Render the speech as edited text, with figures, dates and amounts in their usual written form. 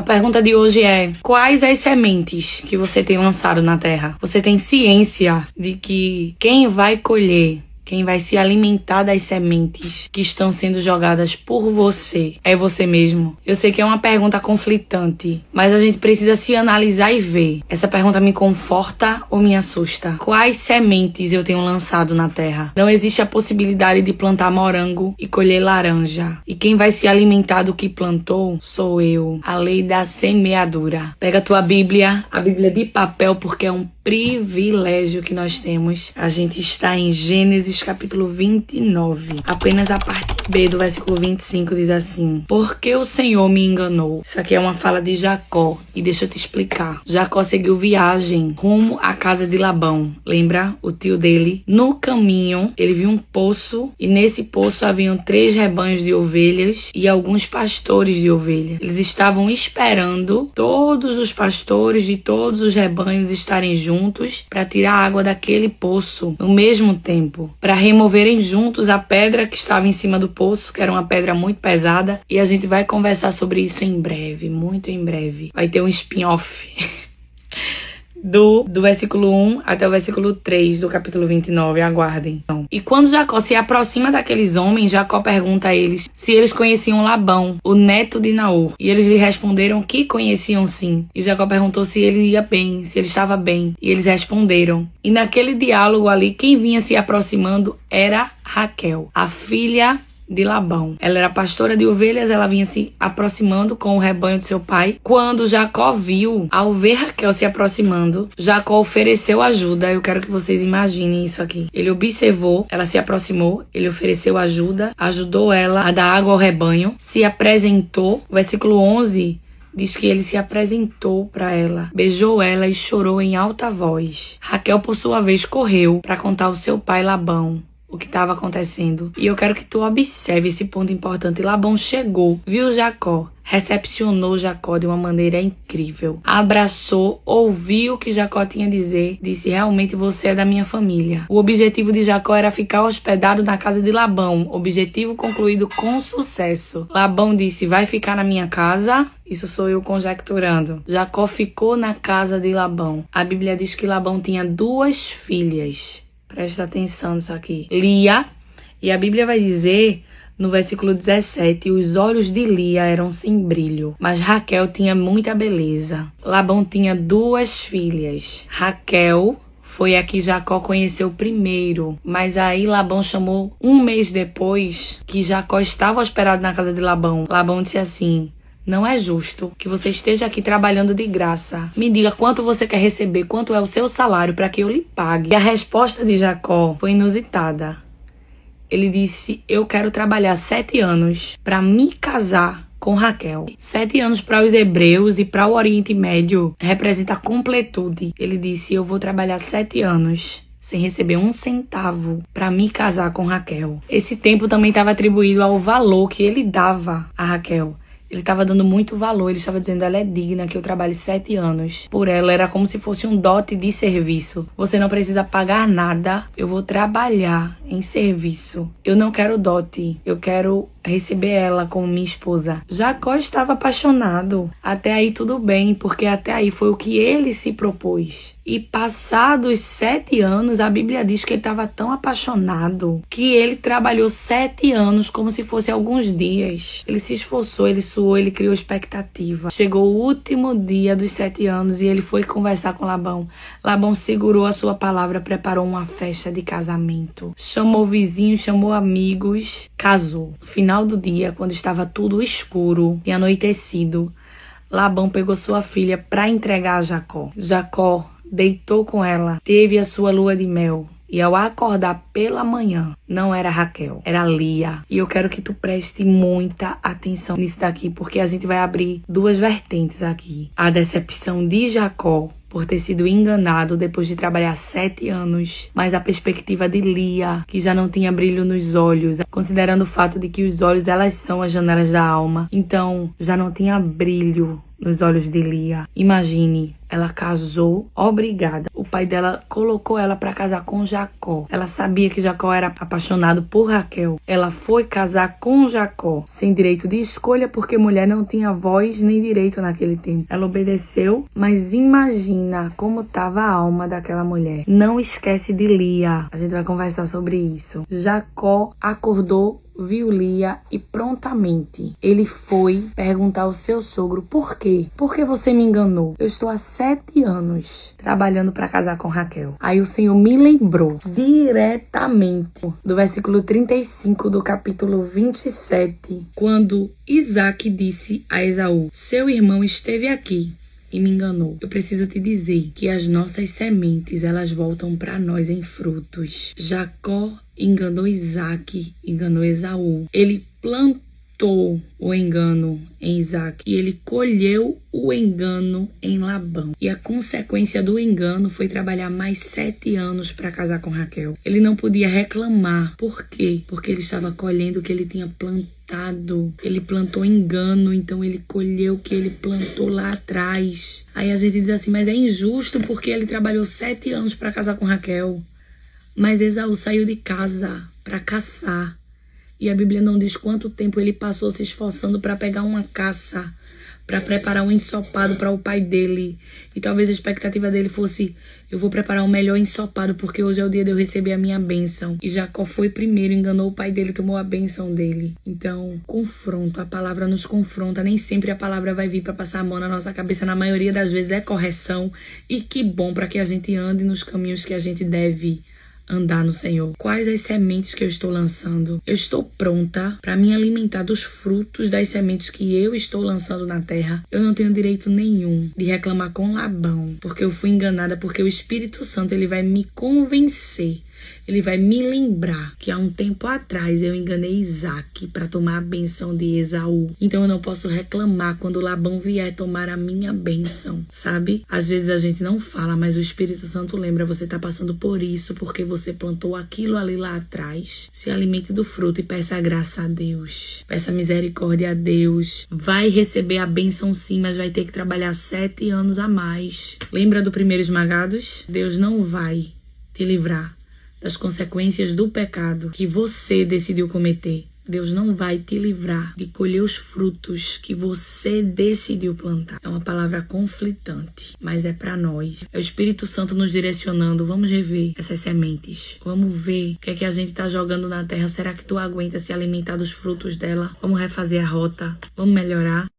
A pergunta de hoje é: quais as sementes que você tem lançado na terra? Você tem ciência de que quem vai colher, quem vai se alimentar das sementes que estão sendo jogadas por você é você mesmo? Eu sei que é uma pergunta conflitante, mas a gente precisa se analisar e ver. Essa pergunta me conforta ou me assusta? Quais sementes eu tenho lançado na terra? Não existe a possibilidade de plantar morango e colher laranja. E quem vai se alimentar do que plantou sou eu. A lei da semeadura. Pega a tua Bíblia, a Bíblia de papel, porque é um privilégio que nós temos. A gente está em Gênesis capítulo 29. Apenas a parte B do versículo 25 diz assim: porque o Senhor me enganou. Isso aqui é uma fala de Jacó. E deixa eu te explicar. Jacó seguiu viagem rumo à casa de Labão. Lembra? O tio dele. No caminho, ele viu um poço. E nesse poço haviam 3 rebanhos de ovelhas e alguns pastores de ovelhas. Eles estavam esperando todos os pastores de todos os rebanhos estarem juntos para tirar a água daquele poço no mesmo tempo, para removerem juntos a pedra que estava em cima do poço, que era uma pedra muito pesada, e a gente vai conversar sobre isso em breve, muito em breve. Vai ter um spin-off do versículo 1 até o versículo 3 do capítulo 29, aguardem. E quando Jacó se aproxima daqueles homens, Jacó pergunta a eles se eles conheciam Labão, o neto de Naor. E eles lhe responderam que conheciam sim. E Jacó perguntou se ele ia bem, se ele estava bem. E eles responderam. E naquele diálogo ali, quem vinha se aproximando era Raquel, a filha de Labão. Ela era pastora de ovelhas, ela vinha se aproximando com o rebanho de seu pai. Quando Jacó viu, ao ver Raquel se aproximando, Jacó ofereceu ajuda. Eu quero que vocês imaginem isso aqui. Ele observou, ela se aproximou, ele ofereceu ajuda, ajudou ela a dar água ao rebanho, se apresentou. O versículo 11 diz que ele se apresentou para ela, beijou ela e chorou em alta voz. Raquel, por sua vez, correu para contar ao seu pai Labão o que estava acontecendo. E eu quero que tu observe esse ponto importante. Labão chegou, viu Jacó, recepcionou Jacó de uma maneira incrível, abraçou, ouviu o que Jacó tinha a dizer, disse: realmente você é da minha família. O objetivo de Jacó era ficar hospedado na casa de Labão, objetivo concluído com sucesso. Labão disse: vai ficar na minha casa? Isso sou eu conjecturando. Jacó ficou na casa de Labão. A Bíblia diz que Labão tinha 2 filhas. Presta atenção nisso aqui. Lia, e a Bíblia vai dizer no versículo 17, os olhos de Lia eram sem brilho, mas Raquel tinha muita beleza. Labão tinha 2 filhas. Raquel foi a que Jacó conheceu primeiro, mas aí Labão chamou 1 mês depois, que Jacó estava hospedado na casa de Labão. Labão disse assim: não é justo que você esteja aqui trabalhando de graça. Me diga quanto você quer receber, quanto é o seu salário para que eu lhe pague. E a resposta de Jacó foi inusitada. Ele disse: eu quero trabalhar 7 anos para me casar com Raquel. 7 anos para os hebreus e para o Oriente Médio representa completude. Ele disse: eu vou trabalhar 7 anos sem receber 1 centavo para me casar com Raquel. Esse tempo também estava atribuído ao valor que ele dava a Raquel. Ele estava dando muito valor, ele estava dizendo: ela é digna que eu trabalhe 7 anos por ela. Era como se fosse um dote de serviço. Você não precisa pagar nada, eu vou trabalhar em serviço. Eu não quero dote, eu quero receber ela como minha esposa. Jacó estava apaixonado. Até aí tudo bem, porque até aí foi o que ele se propôs. E passados 7 anos, a Bíblia diz que ele estava tão apaixonado que ele trabalhou 7 anos como se fosse alguns dias. Ele se esforçou, ele suou, ele criou expectativa. Chegou o último dia dos 7 anos e ele foi conversar com Labão. Labão segurou a sua palavra, preparou uma festa de casamento. Chamou vizinhos, chamou amigos, casou. No final do dia, quando estava tudo escuro e anoitecido, Labão pegou sua filha para entregar a Jacó. Jacó deitou com ela, teve a sua lua de mel. E ao acordar pela manhã, não era Raquel, era Lia. E eu quero que tu preste muita atenção nisso daqui, porque a gente vai abrir 2 vertentes aqui. A decepção de Jacó por ter sido enganado depois de trabalhar 7 anos, mas a perspectiva de Lia, que já não tinha brilho nos olhos, considerando o fato de que os olhos, elas são as janelas da alma. Então, já não tinha brilho nos olhos de Lia. Imagine, ela casou obrigada. O pai dela colocou ela para casar com Jacó. Ela sabia que Jacó era apaixonado por Raquel. Ela foi casar com Jacó, sem direito de escolha, porque mulher não tinha voz nem direito naquele tempo. Ela obedeceu, mas imagina como estava a alma daquela mulher. Não esquece de Lia. A gente vai conversar sobre isso. Jacó acordou, viu Lia e prontamente ele foi perguntar ao seu sogro: por quê? Por que você me enganou? Eu estou há 7 anos trabalhando para casar com Raquel. Aí o Senhor me lembrou diretamente do versículo 35 do capítulo 27, quando Isaac disse a Esaú: seu irmão esteve aqui e me enganou. Eu preciso te dizer que as nossas sementes, elas voltam para nós em frutos. Jacó enganou Isaac, enganou Esaú. Ele plantou o engano em Isaac e ele colheu o engano em Labão. E a consequência do engano foi trabalhar mais 7 anos para casar com Raquel. Ele não podia reclamar. Por quê? Porque ele estava colhendo o que ele tinha plantado. Ele plantou engano, então ele colheu o que ele plantou lá atrás. Aí a gente diz assim, mas é injusto porque ele trabalhou 7 anos para casar com Raquel. Mas Esaú saiu de casa para caçar. E a Bíblia não diz quanto tempo ele passou se esforçando para pegar uma caça, para preparar um ensopado para o pai dele. E talvez a expectativa dele fosse: eu vou preparar o melhor ensopado porque hoje é o dia de eu receber a minha bênção. E Jacó foi primeiro, enganou o pai dele, tomou a bênção dele. Então, confronto, a palavra nos confronta. Nem sempre a palavra vai vir para passar a mão na nossa cabeça. Na maioria das vezes é correção. E que bom para que a gente ande nos caminhos que a gente deve andar no Senhor. Quais as sementes que eu estou lançando? Eu estou pronta para me alimentar dos frutos das sementes que eu estou lançando na terra. Eu não tenho direito nenhum de reclamar com Labão, porque eu fui enganada, porque o Espírito Santo ele vai me convencer. Ele vai me lembrar que há um tempo atrás eu enganei Isaac para tomar a bênção de Esaú. Então eu não posso reclamar quando Labão vier tomar a minha bênção, sabe? Às vezes a gente não fala, mas o Espírito Santo lembra: você tá passando por isso porque você plantou aquilo ali lá atrás. Se alimente do fruto e peça a graça a Deus. Peça misericórdia a Deus. Vai receber a bênção sim, mas vai ter que trabalhar 7 anos a mais. Lembra do primeiro esmagados? Deus não vai te livrar das consequências do pecado que você decidiu cometer. Deus não vai te livrar de colher os frutos que você decidiu plantar. É uma palavra conflitante, mas é para nós. É o Espírito Santo nos direcionando. Vamos rever essas sementes. Vamos ver o que é que a gente está jogando na terra. Será que tu aguenta se alimentar dos frutos dela? Vamos refazer a rota. Vamos melhorar.